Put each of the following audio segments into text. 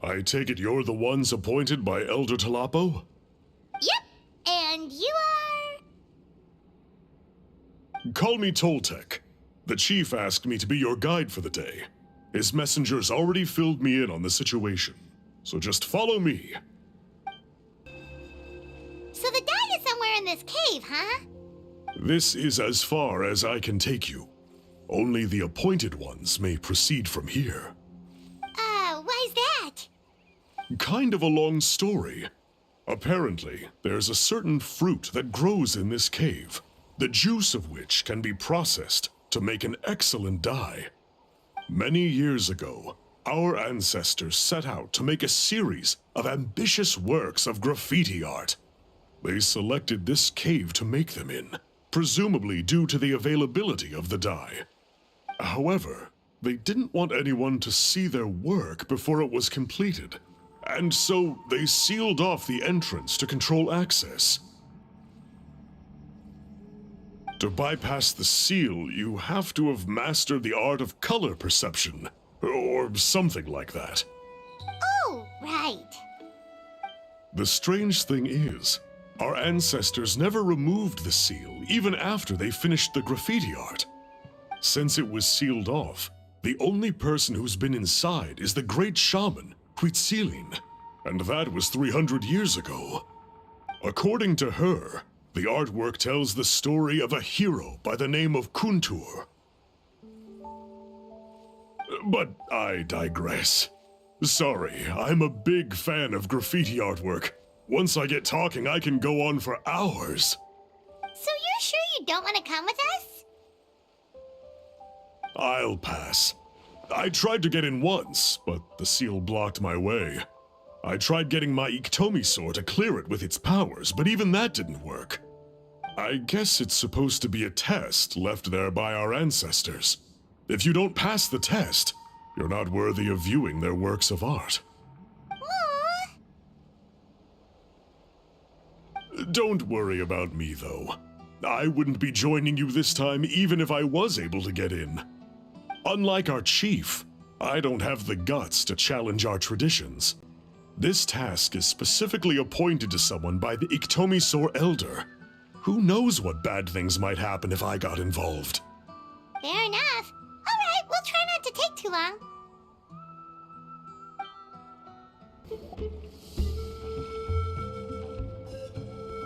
I take it you're the ones appointed by Elder Talapo? Yep, and you are... Call me Toltec. The chief asked me to be your guide for the day. His messengers already filled me in on the situation, so just follow me. So the die is somewhere in this cave, huh? This is as far as I can take you. Only the appointed ones may proceed from here. Why's that? Kind of a long story. Apparently, there's a certain fruit that grows in this cave, the juice of which can be processed to make an excellent dye. Many years ago, our ancestors set out to make a series of ambitious works of graffiti art. They selected this cave to make them in, presumably due to the availability of the dye. However, they didn't want anyone to see their work before it was completed, and so they sealed off the entrance to control access. To bypass the seal, you have to have mastered the art of color perception, or something like that. Oh, right. The strange thing is, our ancestors never removed the seal even after they finished the graffiti art. Since it was sealed off, the only person who's been inside is the great shaman, Huitzilin, and that was 300 years ago. According to her, the artwork tells the story of a hero by the name of Kuntur. But I digress. Sorry, I'm a big fan of graffiti artwork. Once I get talking, I can go on for hours. So you're sure you don't want to come with us? I'll pass. I tried to get in once, but the seal blocked my way. I tried getting my Iktomi to clear it with its powers, but even that didn't work. I guess it's supposed to be a test left there by our ancestors. If you don't pass the test, you're not worthy of viewing their works of art. Aww. Don't worry about me, though. I wouldn't be joining you this time even if I was able to get in. Unlike our chief, I don't have the guts to challenge our traditions. This task is specifically appointed to someone by the Iktomi Elder. Who knows what bad things might happen if I got involved? Fair enough. All right, we'll try not to take too long.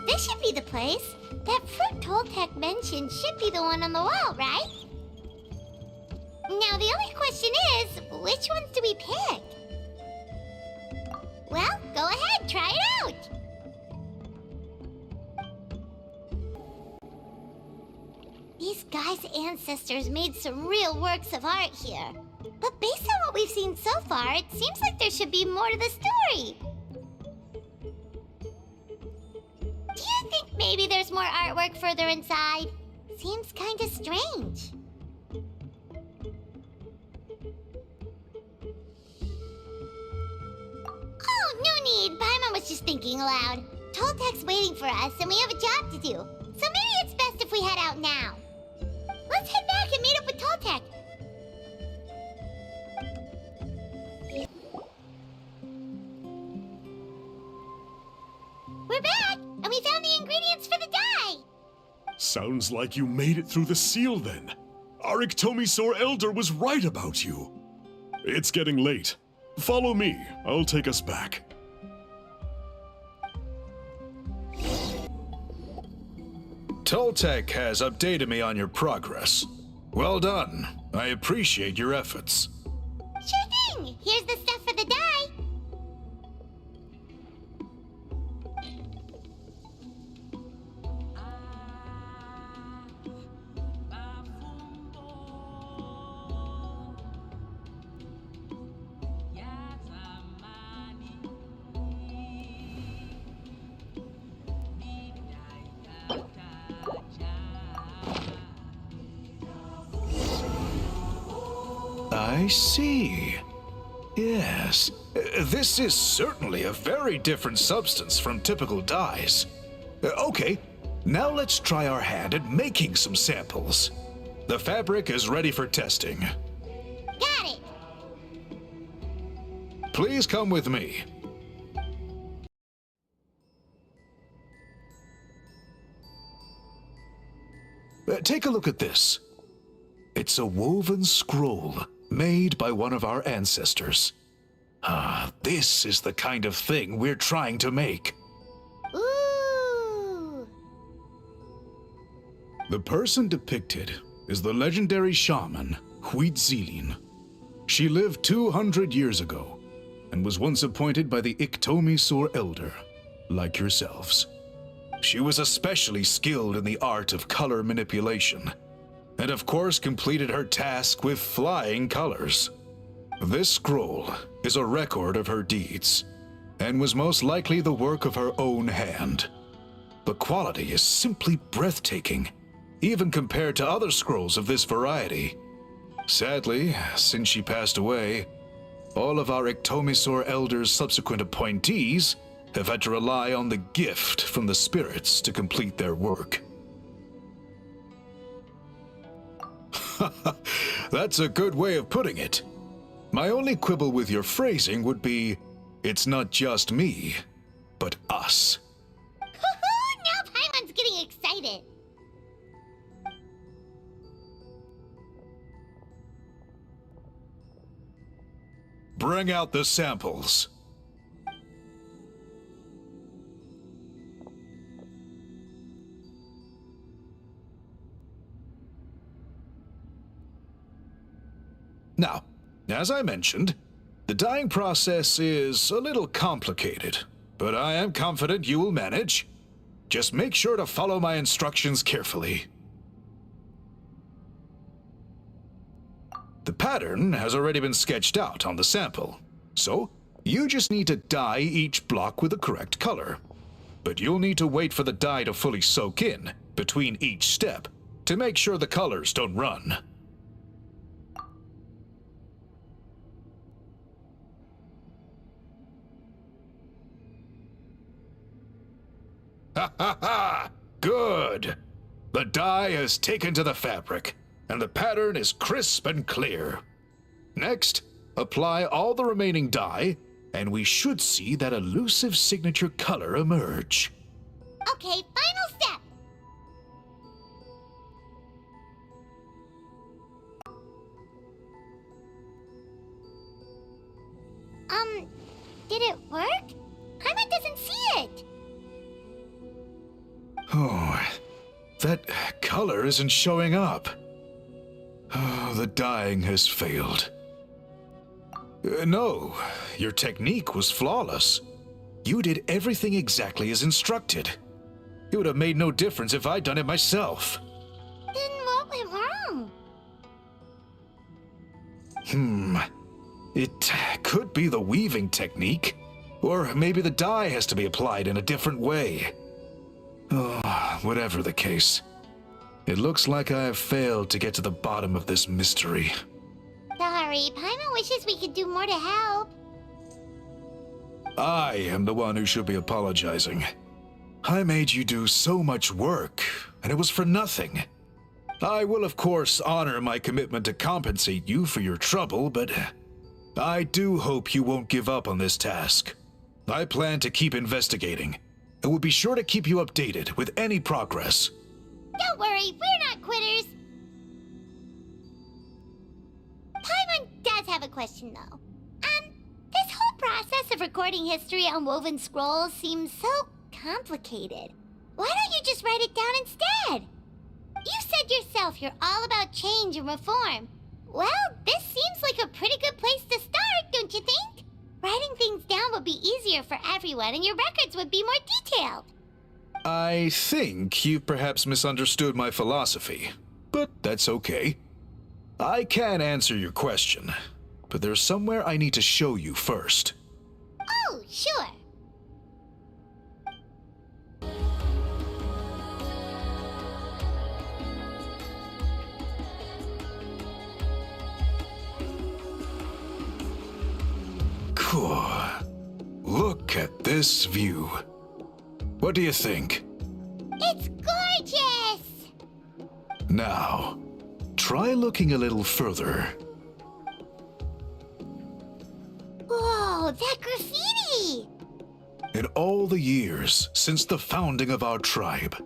This should be the place. That fruit Toltec mentioned should be the one on the wall, right? Now, the only question is, which ones do we pick? Well, go ahead, try it out! These guys' ancestors made some real works of art here. But based on what we've seen so far, it seems like there should be more to the story. Do you think maybe there's more artwork further inside? Seems kinda strange. Oh, no need. Paimon was just thinking aloud. Toltec's waiting for us, and we have a job to do. So maybe it's best if we head out now. Let's head back and meet up with Toltec. We're back, and we found the ingredients for the dye. Sounds like you made it through the seal then. Our Iktomi Elder was right about you. It's getting late. Follow me. I'll take us back. Toltec has updated me on your progress. Well done. I appreciate your efforts. Sure thing. Here's the stuff for the dye. I see. Yes, this is certainly a very different substance from typical dyes. Okay, now let's try our hand at making some samples. The fabric is ready for testing. Got it. Please come with me. Take a look at this. It's a woven scroll made by one of our ancestors. This is the kind of thing we're trying to make. Ooh. The person depicted is the legendary shaman Huitzilin. She lived 200 years ago and was once appointed by the Iktomi-Sur Elder, like yourselves. She was especially skilled in the art of color manipulation, and of course completed her task with flying colors. This scroll is a record of her deeds, and was most likely the work of her own hand. The quality is simply breathtaking, even compared to other scrolls of this variety. Sadly, since she passed away, all of our Iktomi-Sur Elder's subsequent appointees have had to rely on the gift from the spirits to complete their work. That's a good way of putting it. My only quibble with your phrasing would be, it's not just me, but us. Now Paimon's getting excited. Bring out the samples. Now, as I mentioned, the dyeing process is a little complicated, but I am confident you will manage. Just make sure to follow my instructions carefully. The pattern has already been sketched out on the sample, so you just need to dye each block with the correct color. But you'll need to wait for the dye to fully soak in between each step to make sure the colors don't run. Ha ha ha! Good! The dye has taken to the fabric, and the pattern is crisp and clear. Next, apply all the remaining dye, and we should see that elusive signature color emerge. Okay, final step. Did it work? Paimon doesn't see it. Oh, that color isn't showing up. Oh, the dyeing has failed. No, your technique was flawless. You did everything exactly as instructed. It would have made no difference if I'd done it myself. Then what went wrong? It could be the weaving technique, or maybe the dye has to be applied in a different way. Oh, whatever the case, it looks like I have failed to get to the bottom of this mystery. Sorry, Paimon wishes we could do more to help. I am the one who should be apologizing. I made you do so much work, and it was for nothing. I will, of course, honor my commitment to compensate you for your trouble, but I do hope you won't give up on this task. I plan to keep investigating, and will be sure to keep you updated with any progress. Don't worry, we're not quitters. Paimon does have a question, though. This whole process of recording history on woven scrolls seems so complicated. Why don't you just write it down instead? You said yourself you're all about change and reform. Well, this seems like a pretty good place to start, don't you think? Writing things down would be easier for everyone, and your records would be more detailed. I think you've perhaps misunderstood my philosophy, but that's okay. I can answer your question, but there's somewhere I need to show you first. Oh, sure. Cool. Look at this view. What do you think? It's gorgeous! Now, try looking a little further. Whoa, Oh, that graffiti! In all the years since the founding of our tribe,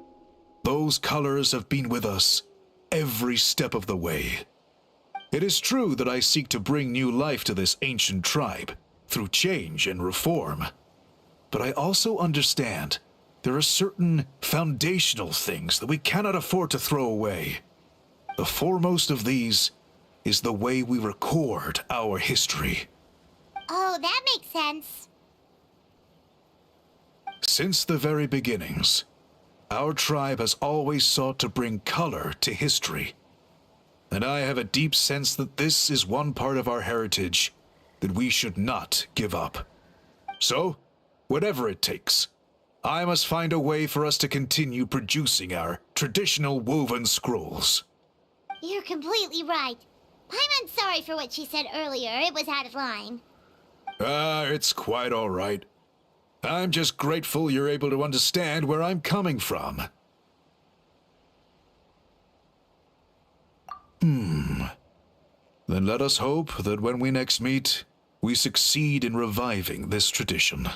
those colors have been with us every step of the way. It is true that I seek to bring new life to this ancient tribe through change and reform, but I also understand there are certain foundational things that we cannot afford to throw away. The foremost of these is the way we record our history. Oh, that makes sense. Since the very beginnings, our tribe has always sought to bring color to history. And I have a deep sense that this is one part of our heritage that we should not give up. So, whatever it takes, I must find a way for us to continue producing our traditional woven scrolls. You're completely right. Paimon's sorry for what she said earlier. It was out of line. It's quite all right. I'm just grateful you're able to understand where I'm coming from. Then let us hope that when we next meet, we succeed in reviving this tradition.